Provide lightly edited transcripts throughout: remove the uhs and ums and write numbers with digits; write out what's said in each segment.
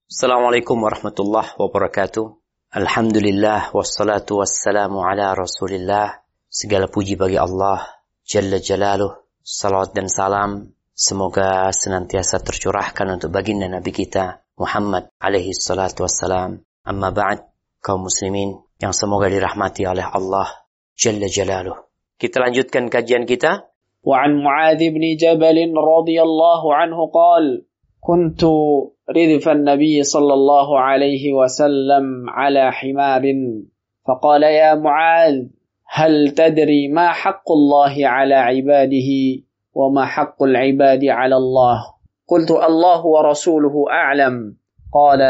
Assalamualaikum warahmatullahi wabarakatuh. Alhamdulillah wassalatu wassalamu ala Rasulillah. Segala puji bagi Allah Jalla Jalaluh. Salawat dan salam semoga senantiasa tercurahkan untuk baginda Nabi kita Muhammad alaihi salatu wassalam. Amma ba'd, kaum muslimin yang semoga dirahmati oleh Allah Jalla Jalaluh. Kita lanjutkan kajian kita. وعن معاذ بن جبل رضي الله عنه قال: كنت ردف النبي صلى الله عليه وسلم على حمار فقال: يا معاذ، هل تدري ما حق الله على عباده وما حق العباد على الله؟ قلت: الله ورسوله أعلم. قال: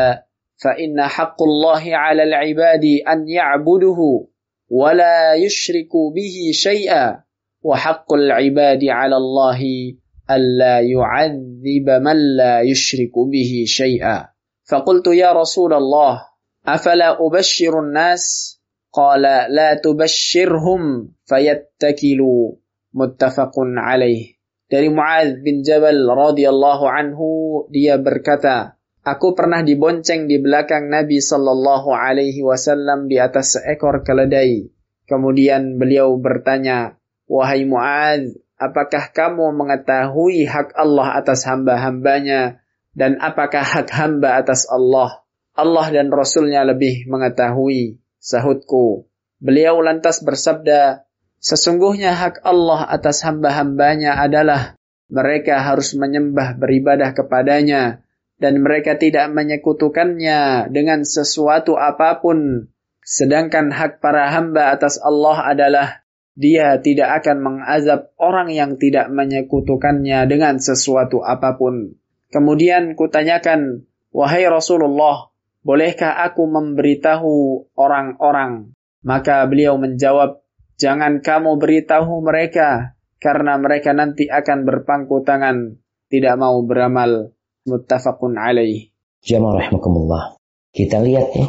فإن حق الله على العباد أن يعبده ولا يشركوا به شيئا، وحق العباد على الله ألا يعذب من لا يشرك به شيئا. فقلت: يا رسول الله، أفلا أبشر الناس؟ قال: لا تبشرهم فيتكلوا. متفق عليه. Dari Muadz bin Jabal radhiyallahu anhu, dia berkata, aku pernah dibonceng di belakang Nabi sallallahu alaihi wasallam di atas seekor keledai. Kemudian beliau bertanya, wahai Muadz, apakah kamu mengetahui hak Allah atas hamba-hambanya, dan apakah hak hamba atas Allah? Allah dan Rasulnya lebih mengetahui, sahutku. Beliau lantas bersabda, sesungguhnya hak Allah atas hamba-hambanya adalah mereka harus menyembah beribadah kepadanya, dan mereka tidak menyekutukannya dengan sesuatu apapun. Sedangkan hak para hamba atas Allah adalah Dia tidak akan mengazab orang yang tidak menyekutukannya dengan sesuatu apapun. Kemudian kutanyakan, wahai Rasulullah, bolehkah aku memberitahu orang-orang? Maka beliau menjawab, jangan kamu beritahu mereka, karena mereka nanti akan berpangku tangan, tidak mau beramal. Muttafaqun alaih. Jamaah rahimakumullah. Kita lihat ya,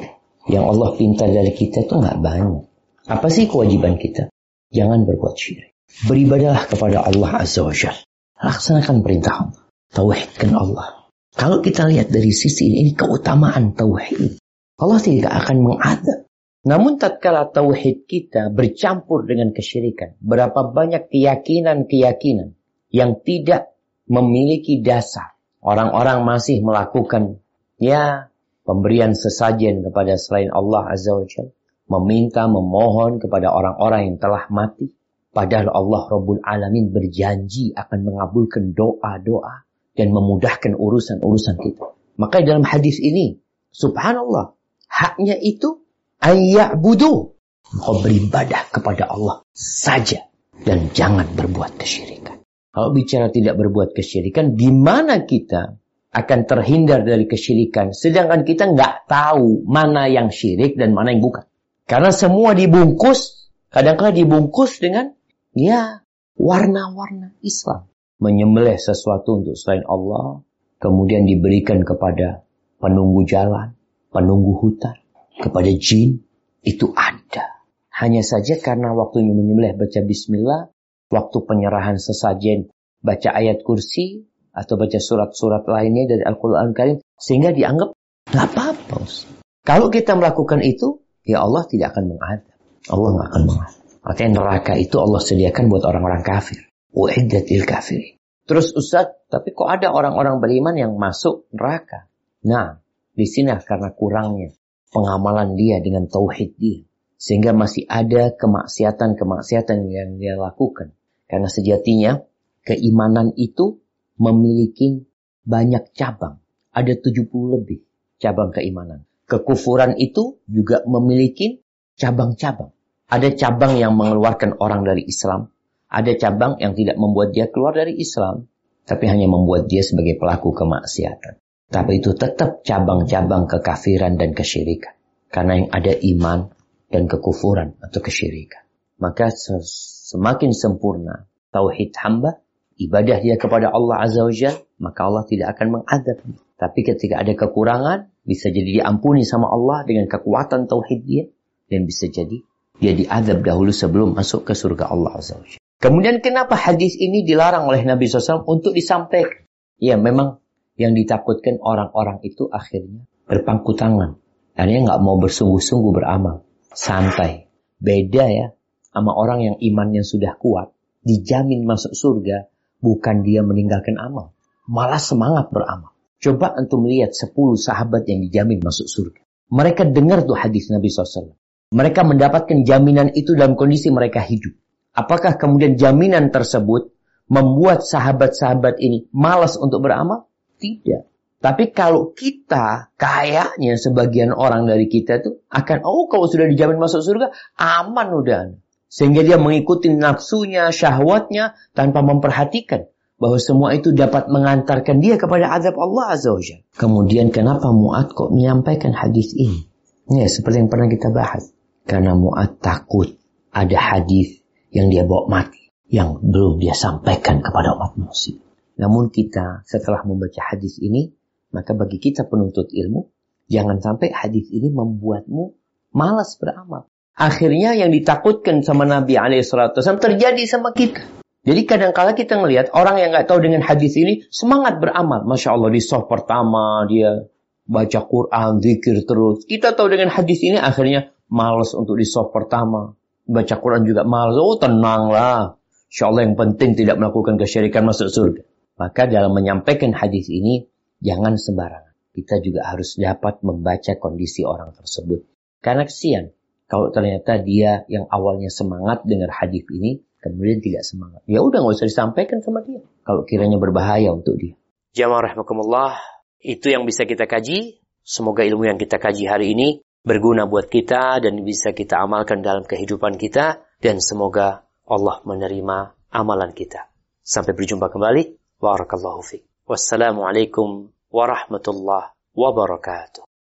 yang Allah pinta dari kita itu nggak banyak. Apa sih kewajiban kita? Jangan berbuat syirik. Beribadahlah kepada Allah Azza wa Jalla. Laksanakan perintah Allah. Tauhidkan Allah. Kalau kita lihat dari sisi ini keutamaan tauhid. Allah tidak akan mengadab. Namun tatkala tauhid kita bercampur dengan kesyirikan, berapa banyak keyakinan-keyakinan yang tidak memiliki dasar. Orang-orang masih melakukan pemberian sesajen kepada selain Allah Azza wa Jalla. Meminta, memohon kepada orang-orang yang telah mati. Padahal Allah Rabbul Alamin berjanji akan mengabulkan doa-doa dan memudahkan urusan-urusan kita. Maka dalam hadis ini, subhanallah, haknya itu ayya'budu. Kau beribadah kepada Allah saja dan jangan berbuat kesyirikan. Kalau bicara tidak berbuat kesyirikan, di mana kita akan terhindar dari kesyirikan sedangkan kita nggak tahu mana yang syirik dan mana yang bukan. Karena semua dibungkus, kadang-kadang dibungkus dengan warna-warna Islam. Menyembelih sesuatu untuk selain Allah, kemudian diberikan kepada penunggu jalan, penunggu hutan, kepada jin, itu ada. Hanya saja karena waktunya menyembelih baca bismillah, waktu penyerahan sesajen baca ayat kursi, atau baca surat-surat lainnya dari Al-Quran Karim, sehingga dianggap nggak apa-apa. Kalau kita melakukan itu, ya Allah tidak akan mengadab. Allah nggak akan mengadab. Makanya neraka itu Allah sediakan buat orang-orang kafir. U'iddat lil kafirin. Terus Ustaz, tapi kok ada orang-orang beriman yang masuk neraka? Nah, di sini karena kurangnya pengamalan dia dengan tauhid dia. Sehingga masih ada kemaksiatan-kemaksiatan yang dia lakukan. Karena sejatinya keimanan itu memiliki banyak cabang. Ada 70 lebih cabang keimanan. Kekufuran itu juga memiliki cabang-cabang. Ada cabang yang mengeluarkan orang dari Islam. Ada cabang yang tidak membuat dia keluar dari Islam. Tapi hanya membuat dia sebagai pelaku kemaksiatan. Tapi itu tetap cabang-cabang kekafiran dan kesyirikan. Karena yang ada iman dan kekufuran atau kesyirikan. Maka semakin sempurna tauhid hamba, ibadah dia kepada Allah Azza wa Jalla, maka Allah tidak akan mengadab. Tapi ketika ada kekurangan, bisa jadi diampuni sama Allah dengan kekuatan tauhid dia. Dan bisa jadi dia diadab dahulu sebelum masuk ke surga Allah Azza wa Jalla. Kemudian kenapa hadis ini dilarang oleh Nabi SAW untuk disampaikan? Ya memang yang ditakutkan orang-orang itu akhirnya berpangku tangan. Artinya nggak mau bersungguh-sungguh beramal. Santai. Beda ya sama orang yang imannya sudah kuat. Dijamin masuk surga. Bukan dia meninggalkan amal. Malah semangat beramal. Coba antum lihat 10 sahabat yang dijamin masuk surga. Mereka dengar tuh hadis Nabi SAW. Mereka mendapatkan jaminan itu dalam kondisi mereka hidup. Apakah kemudian jaminan tersebut membuat sahabat-sahabat ini malas untuk beramal? Tidak. Tapi kalau kita, kayaknya sebagian orang dari kita tuh akan, kalau sudah dijamin masuk surga, aman udah. Sehingga dia mengikuti nafsunya, syahwatnya, tanpa memperhatikan bahwa semua itu dapat mengantarkan dia kepada azab Allah Azza wa Jalla. Kemudian kenapa Mu'adz kok menyampaikan hadis ini? Ya, seperti yang pernah kita bahas. Karena Mu'adz takut ada hadis yang dia bawa mati, yang belum dia sampaikan kepada umat manusia. Namun kita setelah membaca hadis ini, maka bagi kita penuntut ilmu, jangan sampai hadis ini membuatmu malas beramal. Akhirnya yang ditakutkan sama Nabi SAW terjadi sama kita. Jadi kadang-kala kita melihat orang yang gak tahu dengan hadis ini semangat beramal. Masya Allah di shaf pertama dia baca Quran, zikir terus. Kita tahu dengan hadis ini akhirnya malas untuk di shaf pertama. Baca Quran juga malas. Tenanglah. Insya Allah yang penting tidak melakukan kesyirikan masuk surga. Maka dalam menyampaikan hadis ini, jangan sembarangan. Kita juga harus dapat membaca kondisi orang tersebut. Karena kesian kalau ternyata dia yang awalnya semangat dengar hadis ini, kemudian tidak semangat. Ya udah, nggak usah disampaikan sama dia kalau kiranya berbahaya untuk dia. Jamaah rahimakumullah, itu yang bisa kita kaji. Semoga ilmu yang kita kaji hari ini berguna buat kita dan bisa kita amalkan dalam kehidupan kita. Dan semoga Allah menerima amalan kita. Sampai berjumpa kembali. Barakallahu fiik. Wassalamualaikum warahmatullahi wabarakatuh.